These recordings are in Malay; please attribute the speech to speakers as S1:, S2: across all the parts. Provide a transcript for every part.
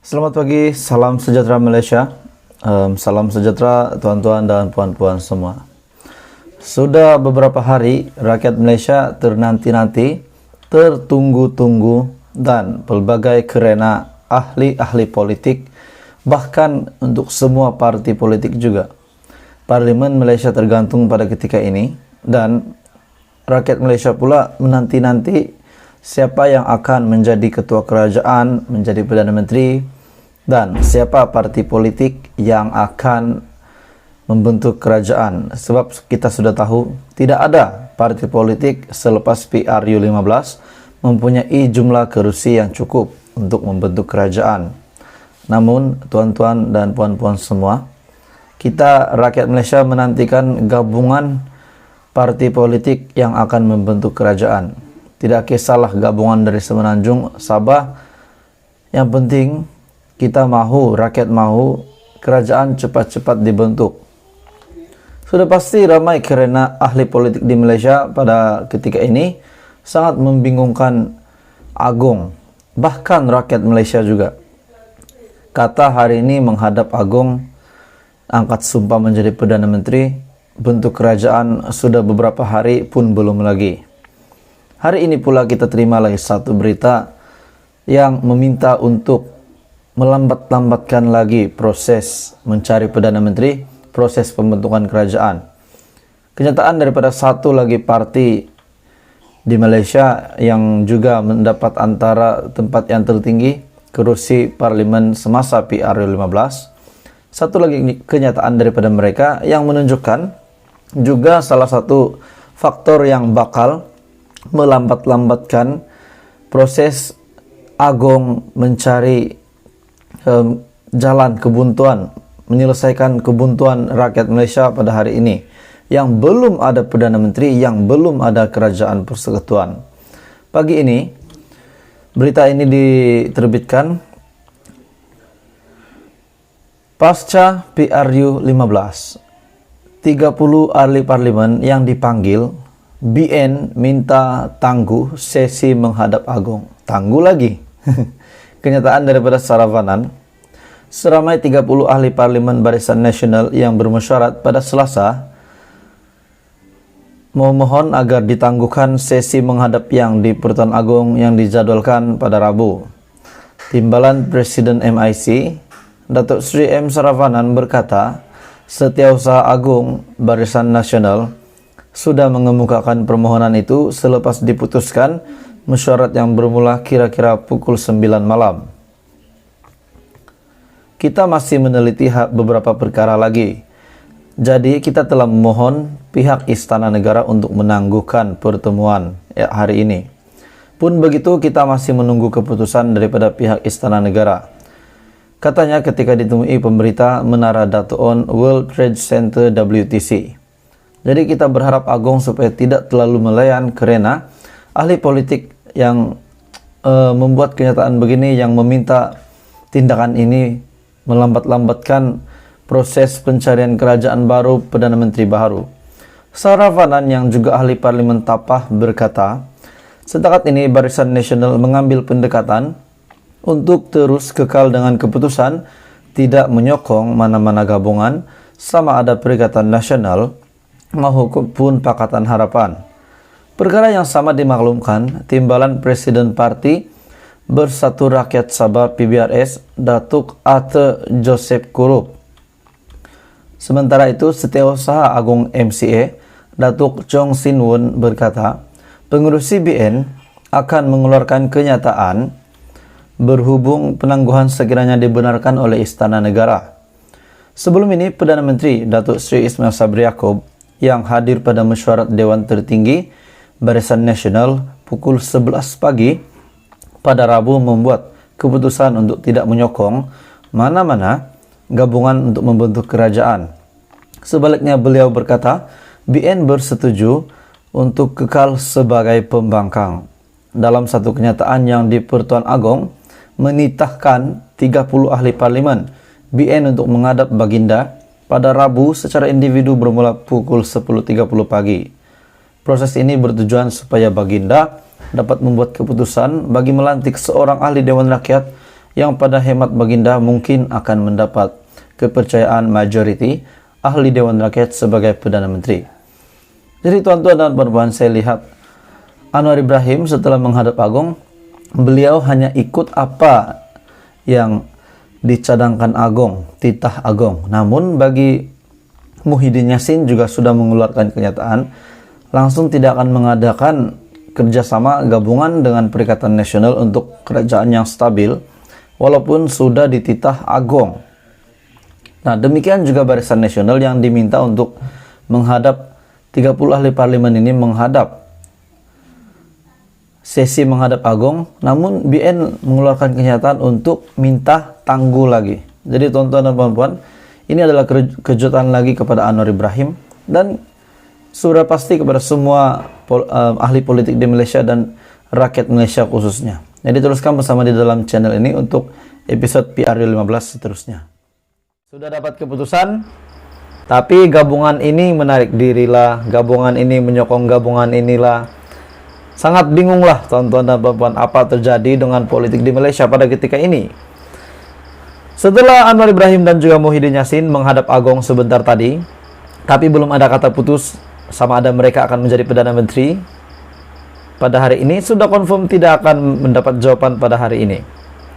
S1: Selamat pagi, salam sejahtera Malaysia. Salam sejahtera tuan-tuan dan puan-puan semua. Sudah beberapa hari rakyat Malaysia ternanti-nanti, tertunggu-tunggu dan pelbagai kerana ahli-ahli politik, bahkan untuk semua parti politik juga. Parlimen Malaysia tergantung pada ketika ini dan rakyat Malaysia pula menanti-nanti siapa yang akan menjadi ketua kerajaan, menjadi Perdana Menteri, dan siapa parti politik yang akan membentuk kerajaan. Sebab kita sudah tahu, tidak ada parti politik selepas PRU15 mempunyai jumlah kerusi yang cukup untuk membentuk kerajaan. Namun, tuan-tuan dan puan-puan semua, kita rakyat Malaysia menantikan gabungan parti politik yang akan membentuk kerajaan. Tidak kisahlah gabungan dari Semenanjung, Sabah. Yang penting kita mahu, rakyat mahu kerajaan cepat-cepat dibentuk. Sudah pasti ramai kerana ahli politik di Malaysia pada ketika ini sangat membingungkan Agong, bahkan rakyat Malaysia juga. Kata hari ini menghadap Agong, angkat sumpah menjadi Perdana Menteri, bentuk kerajaan sudah beberapa hari pun belum lagi. Hari ini pula kita terima lagi satu berita yang meminta untuk melambat-lambatkan lagi proses mencari Perdana Menteri, proses pembentukan kerajaan. Kenyataan daripada satu lagi parti di Malaysia yang juga mendapat antara tempat yang tertinggi kerusi parlimen semasa PRU15. Satu lagi kenyataan daripada mereka yang menunjukkan juga salah satu faktor yang bakal melambat-lambatkan proses Agong mencari jalan kebuntuan, menyelesaikan kebuntuan rakyat Malaysia pada hari ini, yang belum ada Perdana Menteri, yang belum ada kerajaan persekutuan. Pagi ini berita ini diterbitkan pasca PRU 15, 30 ahli parlimen yang dipanggil. BN minta tangguh sesi menghadap Agong. Tangguh lagi. Kenyataan daripada Saravanan, seramai 30 ahli parlimen Barisan Nasional yang bermesyuarat pada Selasa memohon agar ditangguhkan sesi menghadap yang di Pertuan Agong yang dijadualkan pada Rabu. Timbalan Presiden MIC, Datuk Seri M. Saravanan berkata, Setiausaha Agung Barisan Nasional sudah mengemukakan permohonan itu selepas diputuskan mesyuarat yang bermula kira-kira pukul 9 malam. Kita masih meneliti beberapa perkara lagi. Jadi kita telah memohon pihak Istana Negara untuk menangguhkan pertemuan hari ini. Pun begitu, kita masih menunggu keputusan daripada pihak Istana Negara. Katanya ketika ditemui pemberita Menara Dato' On World Trade Center WTC. Jadi kita berharap Agong supaya tidak terlalu melayan kerana ahli politik yang membuat kenyataan begini, yang meminta tindakan ini melambat-lambatkan proses pencarian kerajaan baru, Perdana Menteri baru. Saravanan yang juga ahli parlimen Tapah berkata, setakat ini Barisan Nasional mengambil pendekatan untuk terus kekal dengan keputusan tidak menyokong mana-mana gabungan sama ada Perikatan Nasional maupun Pakatan Harapan. Perkara yang sama dimaklumkan Timbalan Presiden Parti Bersatu Rakyat Sabah PBRS, Datuk Ate Joseph Kurup. Sementara itu, Setiausaha Agung MCA, Datuk Chong Sin Wun berkata, pengurusi BN akan mengeluarkan kenyataan berhubung penangguhan sekiranya dibenarkan oleh Istana Negara. Sebelum ini, Perdana Menteri Datuk Seri Ismail Sabri Yaakob yang hadir pada mesyuarat Dewan Tertinggi Barisan Nasional pukul 11 pagi pada Rabu membuat keputusan untuk tidak menyokong mana-mana gabungan untuk membentuk kerajaan. Sebaliknya beliau berkata, BN bersetuju untuk kekal sebagai pembangkang. Dalam satu kenyataan yang di Pertuan Agong menitahkan 30 ahli parlimen BN untuk menghadap Baginda pada Rabu secara individu bermula pukul 10.30 pagi. Proses ini bertujuan supaya Baginda dapat membuat keputusan bagi melantik seorang ahli Dewan Rakyat yang pada hemat Baginda mungkin akan mendapat kepercayaan majoriti ahli Dewan Rakyat sebagai Perdana Menteri. Jadi tuan-tuan dan puan-puan, saya lihat Anwar Ibrahim setelah menghadap Agong, beliau hanya ikut apa yang dicadangkan Agong, titah Agong. Namun bagi Muhyiddin Yassin juga sudah mengeluarkan kenyataan, langsung tidak akan mengadakan kerjasama gabungan dengan Perikatan Nasional untuk kerajaan yang stabil, walaupun sudah dititah Agong. Nah, demikian juga Barisan Nasional yang diminta untuk menghadap 30 ahli parlemen ini menghadap sesi menghadap Agong, namun BN mengeluarkan kenyataan untuk minta tangguh lagi. Jadi tuan-tuan dan puan-puan, ini adalah kejutan lagi kepada Anwar Ibrahim dan sudah pasti kepada semua ahli politik di Malaysia dan rakyat Malaysia khususnya. Jadi teruskan bersama di dalam channel ini untuk episode PRU 15 seterusnya. Sudah dapat keputusan, tapi gabungan ini menarik dirilah, gabungan ini menyokong gabungan inilah. Sangat bingunglah tuan-tuan dan puan-puan apa terjadi dengan politik di Malaysia pada ketika ini. Setelah Anwar Ibrahim dan juga Muhyiddin Yassin menghadap Agong sebentar tadi, tapi belum ada kata putus sama ada mereka akan menjadi Perdana Menteri pada hari ini, sudah confirm tidak akan mendapat jawaban pada hari ini.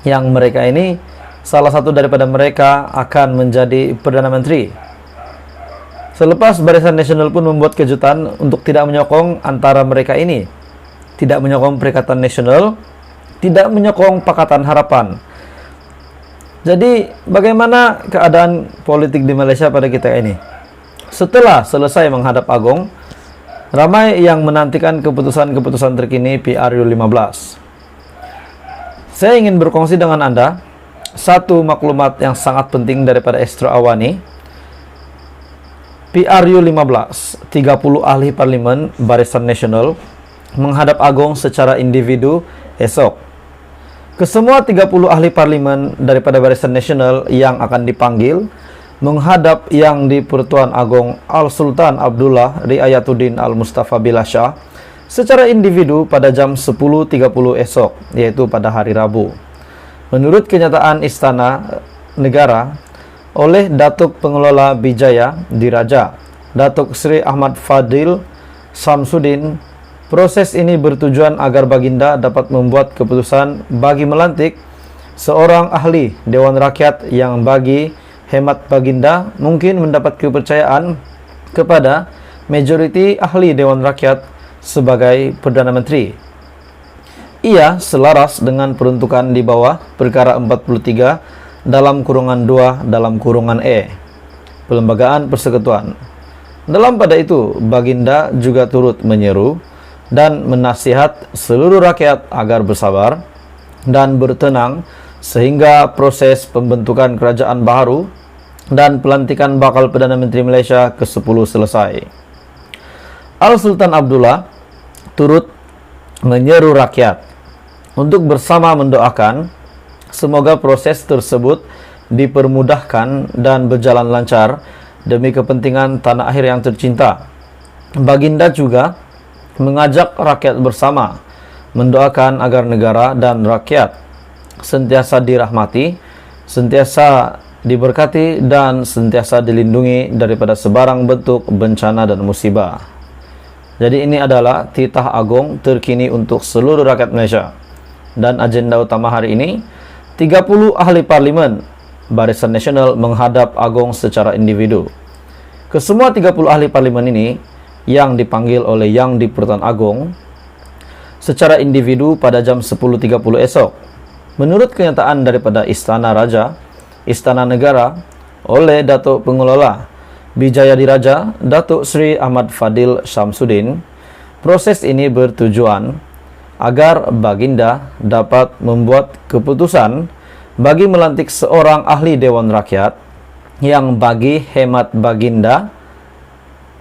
S1: Yang mereka ini, salah satu daripada mereka akan menjadi Perdana Menteri. Selepas Barisan Nasional pun membuat kejutan untuk tidak menyokong antara mereka ini. Tidak menyokong Perikatan Nasional, tidak menyokong Pakatan Harapan. Jadi, bagaimana keadaan politik di Malaysia pada kita ini? Setelah selesai menghadap Agong, ramai yang menantikan keputusan-keputusan terkini PRU 15. Saya ingin berkongsi dengan Anda satu maklumat yang sangat penting daripada Astro Awani. PRU 15, 30 ahli parlimen Barisan Nasional menghadap Agong secara individu esok. Kesemua 30 ahli parlimen daripada Barisan Nasional yang akan dipanggil menghadap Yang di-Pertuan Agong Al-Sultan Abdullah Riayatuddin Al-Mustafa Billah Shah secara individu pada jam 10.30 esok, yaitu pada hari Rabu. Menurut kenyataan Istana Negara oleh Datuk Pengelola Bijaya Diraja, Datuk Seri Ahmad Fadil Samsudin, proses ini bertujuan agar Baginda dapat membuat keputusan bagi melantik seorang ahli Dewan Rakyat yang bagi hemat Baginda mungkin mendapat kepercayaan kepada majoriti ahli Dewan Rakyat sebagai Perdana Menteri. Ia selaras dengan peruntukan di bawah perkara 43 dalam kurungan 2 dalam kurungan E, Perlembagaan Persekutuan. Dalam pada itu, Baginda juga turut menyeru dan menasihat seluruh rakyat agar bersabar dan bertenang sehingga proses pembentukan kerajaan baru dan pelantikan bakal Perdana Menteri Malaysia ke-10 selesai. Al-Sultan Abdullah turut menyeru rakyat untuk bersama mendoakan semoga proses tersebut dipermudahkan dan berjalan lancar demi kepentingan tanah air yang tercinta. Baginda juga mengajak rakyat bersama mendoakan agar negara dan rakyat sentiasa dirahmati, sentiasa diberkati dan sentiasa dilindungi daripada sebarang bentuk bencana dan musibah. Jadi ini adalah titah Agong terkini untuk seluruh rakyat Malaysia. Dan agenda utama hari ini, 30 ahli parlimen Barisan Nasional menghadap Agong secara individu. Kesemua 30 ahli parlimen ini yang dipanggil oleh Yang di-Pertuan Agong secara individu pada jam 10.30 esok. Menurut kenyataan daripada Istana Raja, Istana Negara oleh Datuk Pengelola Bijaya Diraja, Datuk Seri Ahmad Fadil Samsudin, proses ini bertujuan agar Baginda dapat membuat keputusan bagi melantik seorang ahli Dewan Rakyat yang bagi hemat Baginda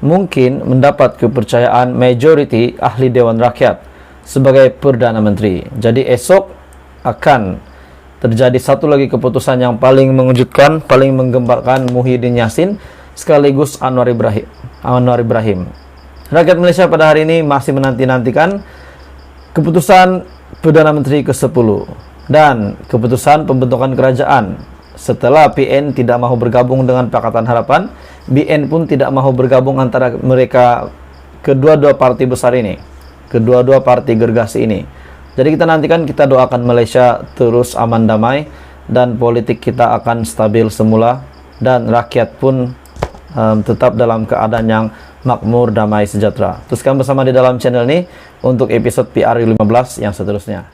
S1: mungkin mendapat kepercayaan majoriti ahli Dewan Rakyat sebagai Perdana Menteri. Jadi esok akan terjadi satu lagi keputusan yang paling mengejutkan, paling menggemparkan Muhyiddin Yassin sekaligus Anwar Ibrahim. Rakyat Malaysia pada hari ini masih menanti-nantikan keputusan Perdana Menteri ke-10. Dan keputusan pembentukan kerajaan, setelah PN tidak mau bergabung dengan Pakatan Harapan, BN pun tidak mau bergabung antara mereka kedua-dua partai besar ini, kedua-dua partai gergasi ini. Jadi kita nantikan, kita doakan Malaysia terus aman damai dan politik kita akan stabil semula dan rakyat pun tetap dalam keadaan yang makmur, damai, sejahtera. Teruskan bersama di dalam channel ini untuk episode PR15 yang seterusnya.